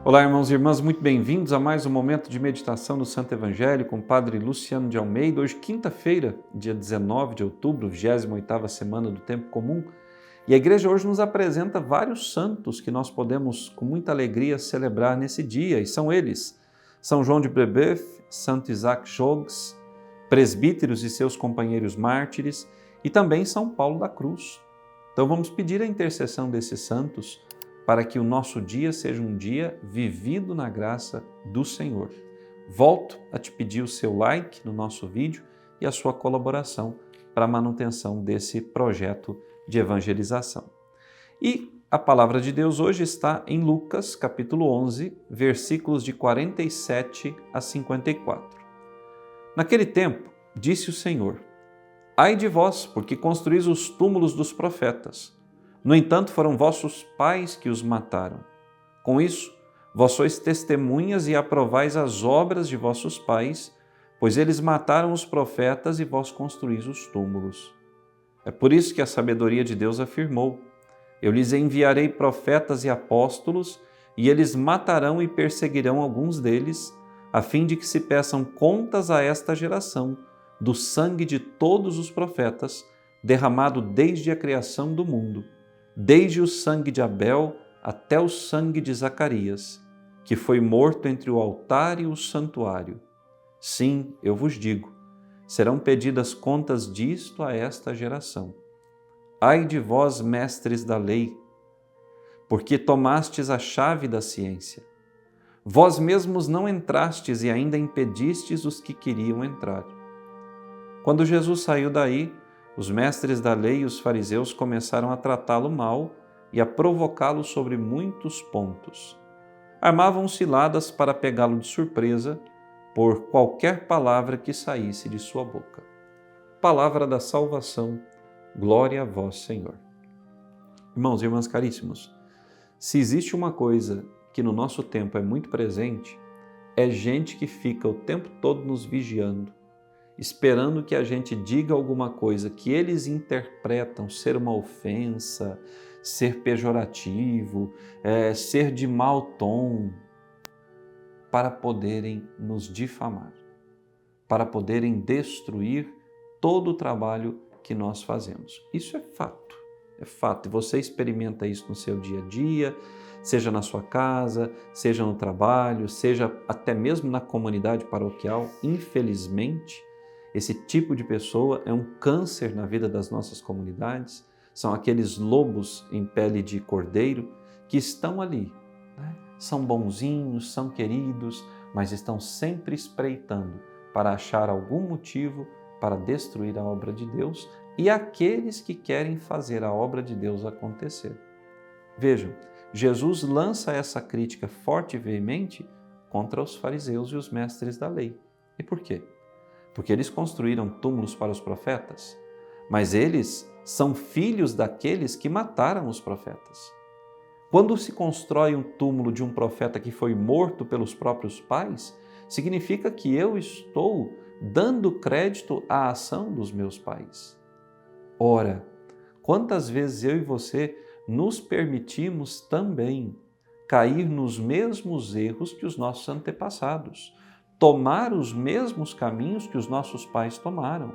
Olá, irmãos e irmãs, muito bem-vindos a mais um momento de meditação no Santo Evangelho com o Padre Luciano de Almeida. Hoje, quinta-feira, dia 19 de outubro, 28ª semana do Tempo Comum. E a Igreja hoje nos apresenta vários santos que nós podemos, com muita alegria, celebrar nesse dia. E são eles: São João de Brebeuf, Santo Isaac Jogues, presbíteros e seus companheiros mártires, e também São Paulo da Cruz. Então vamos pedir a intercessão desses santos para que o nosso dia seja um dia vivido na graça do Senhor. Volto a te pedir o seu like no nosso vídeo e a sua colaboração para a manutenção desse projeto de evangelização. E a palavra de Deus hoje está em Lucas, capítulo 11, versículos de 47 a 54. Naquele tempo, disse o Senhor: Ai de vós, porque construís os túmulos dos profetas. No entanto, foram vossos pais que os mataram. Com isso, vós sois testemunhas e aprovais as obras de vossos pais, pois eles mataram os profetas e vós construís os túmulos. É por isso que a sabedoria de Deus afirmou: Eu lhes enviarei profetas e apóstolos, e eles matarão e perseguirão alguns deles, a fim de que se peçam contas a esta geração do sangue de todos os profetas, derramado desde a criação do mundo, desde o sangue de Abel até o sangue de Zacarias, que foi morto entre o altar e o santuário. Sim, eu vos digo, serão pedidas contas disto a esta geração. Ai de vós, mestres da lei, porque tomastes a chave da ciência. Vós mesmos não entrastes e ainda impedistes os que queriam entrar. Quando Jesus saiu daí, os mestres da lei e os fariseus começaram a tratá-lo mal e a provocá-lo sobre muitos pontos. Armavam ciladas para pegá-lo de surpresa por qualquer palavra que saísse de sua boca. Palavra da salvação, glória a vós, Senhor. Irmãos e irmãs caríssimos, se existe uma coisa que no nosso tempo é muito presente, é gente que fica o tempo todo nos vigiando, esperando que a gente diga alguma coisa que eles interpretam ser uma ofensa, ser pejorativo, ser de mau tom, para poderem nos difamar, para poderem destruir todo o trabalho que nós fazemos. Isso é fato, é fato. E você experimenta isso no seu dia a dia, seja na sua casa, seja no trabalho, seja até mesmo na comunidade paroquial. Infelizmente, esse tipo de pessoa é um câncer na vida das nossas comunidades. São aqueles lobos em pele de cordeiro que estão ali, né? São bonzinhos, são queridos, mas estão sempre espreitando para achar algum motivo para destruir a obra de Deus e aqueles que querem fazer a obra de Deus acontecer. Vejam, Jesus lança essa crítica forte e veemente contra os fariseus e os mestres da lei. E por quê? Porque eles construíram túmulos para os profetas, mas eles são filhos daqueles que mataram os profetas. Quando se constrói um túmulo de um profeta que foi morto pelos próprios pais, significa que eu estou dando crédito à ação dos meus pais. Ora, quantas vezes eu e você nos permitimos também cair nos mesmos erros que os nossos antepassados, tomar os mesmos caminhos que os nossos pais tomaram,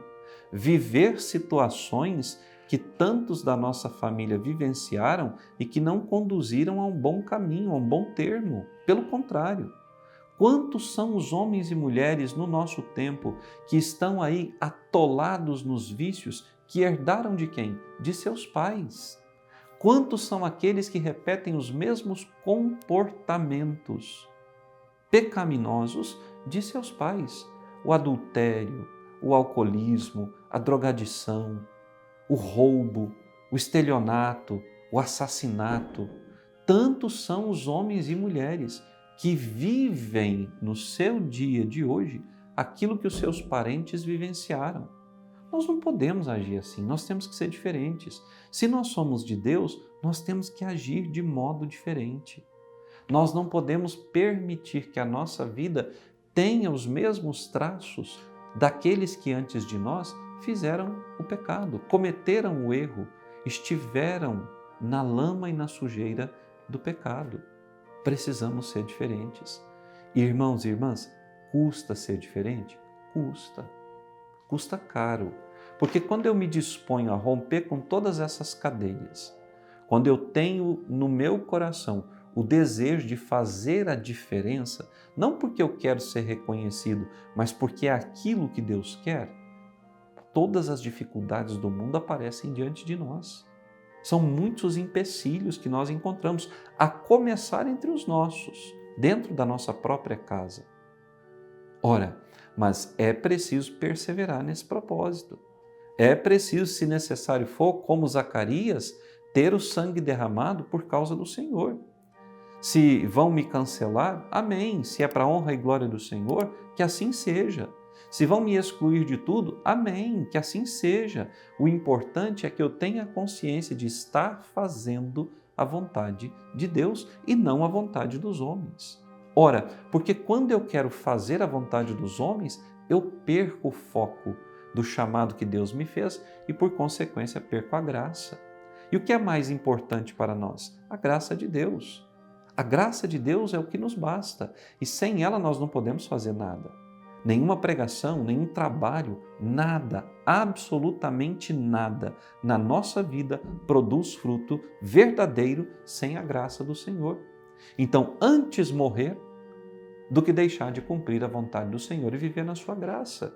viver situações que tantos da nossa família vivenciaram e que não conduziram a um bom caminho, a um bom termo. Pelo contrário, quantos são os homens e mulheres no nosso tempo que estão aí atolados nos vícios que herdaram de quem? De seus pais. Quantos são aqueles que repetem os mesmos comportamentos pecaminosos de seus pais? O adultério, o alcoolismo, a drogadição, o roubo, o estelionato, o assassinato. Tantos são os homens e mulheres que vivem no seu dia de hoje aquilo que os seus parentes vivenciaram. Nós não podemos agir assim, nós temos que ser diferentes. Se nós somos de Deus, nós temos que agir de modo diferente. Nós não podemos permitir que a nossa vida tenha os mesmos traços daqueles que antes de nós fizeram o pecado, cometeram o erro, estiveram na lama e na sujeira do pecado. Precisamos ser diferentes. Irmãos e irmãs, custa ser diferente? Custa. Custa caro. Porque quando eu me disponho a romper com todas essas cadeias, quando eu tenho no meu coração o desejo de fazer a diferença, não porque eu quero ser reconhecido, mas porque é aquilo que Deus quer, todas as dificuldades do mundo aparecem diante de nós. São muitos empecilhos que nós encontramos, a começar entre os nossos, dentro da nossa própria casa. Ora, mas é preciso perseverar nesse propósito. É preciso, se necessário for, como Zacarias, ter o sangue derramado por causa do Senhor. Se vão me cancelar, amém. Se é para a honra e glória do Senhor, que assim seja. Se vão me excluir de tudo, amém, que assim seja. O importante é que eu tenha consciência de estar fazendo a vontade de Deus e não a vontade dos homens. Ora, porque quando eu quero fazer a vontade dos homens, eu perco o foco do chamado que Deus me fez e, por consequência, perco a graça. E o que é mais importante para nós? A graça de Deus. A graça de Deus é o que nos basta e sem ela nós não podemos fazer nada. Nenhuma pregação, nenhum trabalho, nada, absolutamente nada na nossa vida produz fruto verdadeiro sem a graça do Senhor. Então, antes morrer do que deixar de cumprir a vontade do Senhor e viver na sua graça.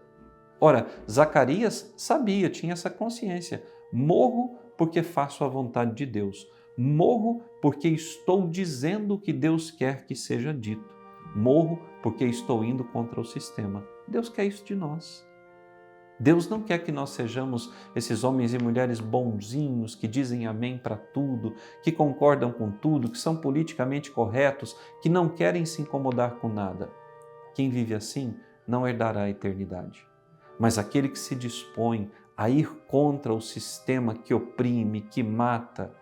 Ora, Zacarias sabia, tinha essa consciência. Morro porque faço a vontade de Deus. Morro porque estou dizendo o que Deus quer que seja dito. Morro porque estou indo contra o sistema. Deus quer isso de nós. Deus não quer que nós sejamos esses homens e mulheres bonzinhos que dizem amém para tudo, que concordam com tudo, que são politicamente corretos, que não querem se incomodar com nada. Quem vive assim não herdará a eternidade. Mas aquele que se dispõe a ir contra o sistema que oprime, que mata,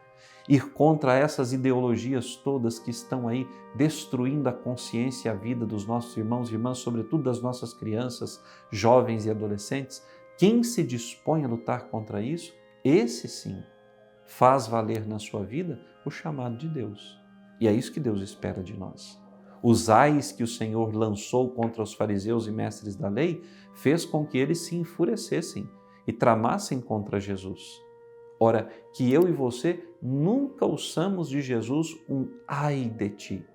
ir contra essas ideologias todas que estão aí destruindo a consciência e a vida dos nossos irmãos e irmãs, sobretudo das nossas crianças, jovens e adolescentes, quem se dispõe a lutar contra isso, esse sim faz valer na sua vida o chamado de Deus. E é isso que Deus espera de nós. Os ais que o Senhor lançou contra os fariseus e mestres da lei fez com que eles se enfurecessem e tramassem contra Jesus. Ora, que eu e você nunca ouçamos de Jesus um ai de ti,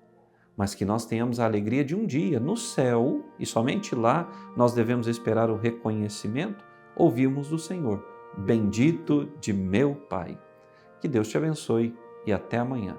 mas que nós tenhamos a alegria de um dia no céu, e somente lá nós devemos esperar o reconhecimento, ouvirmos do Senhor: bendito de meu Pai. Que Deus te abençoe e até amanhã.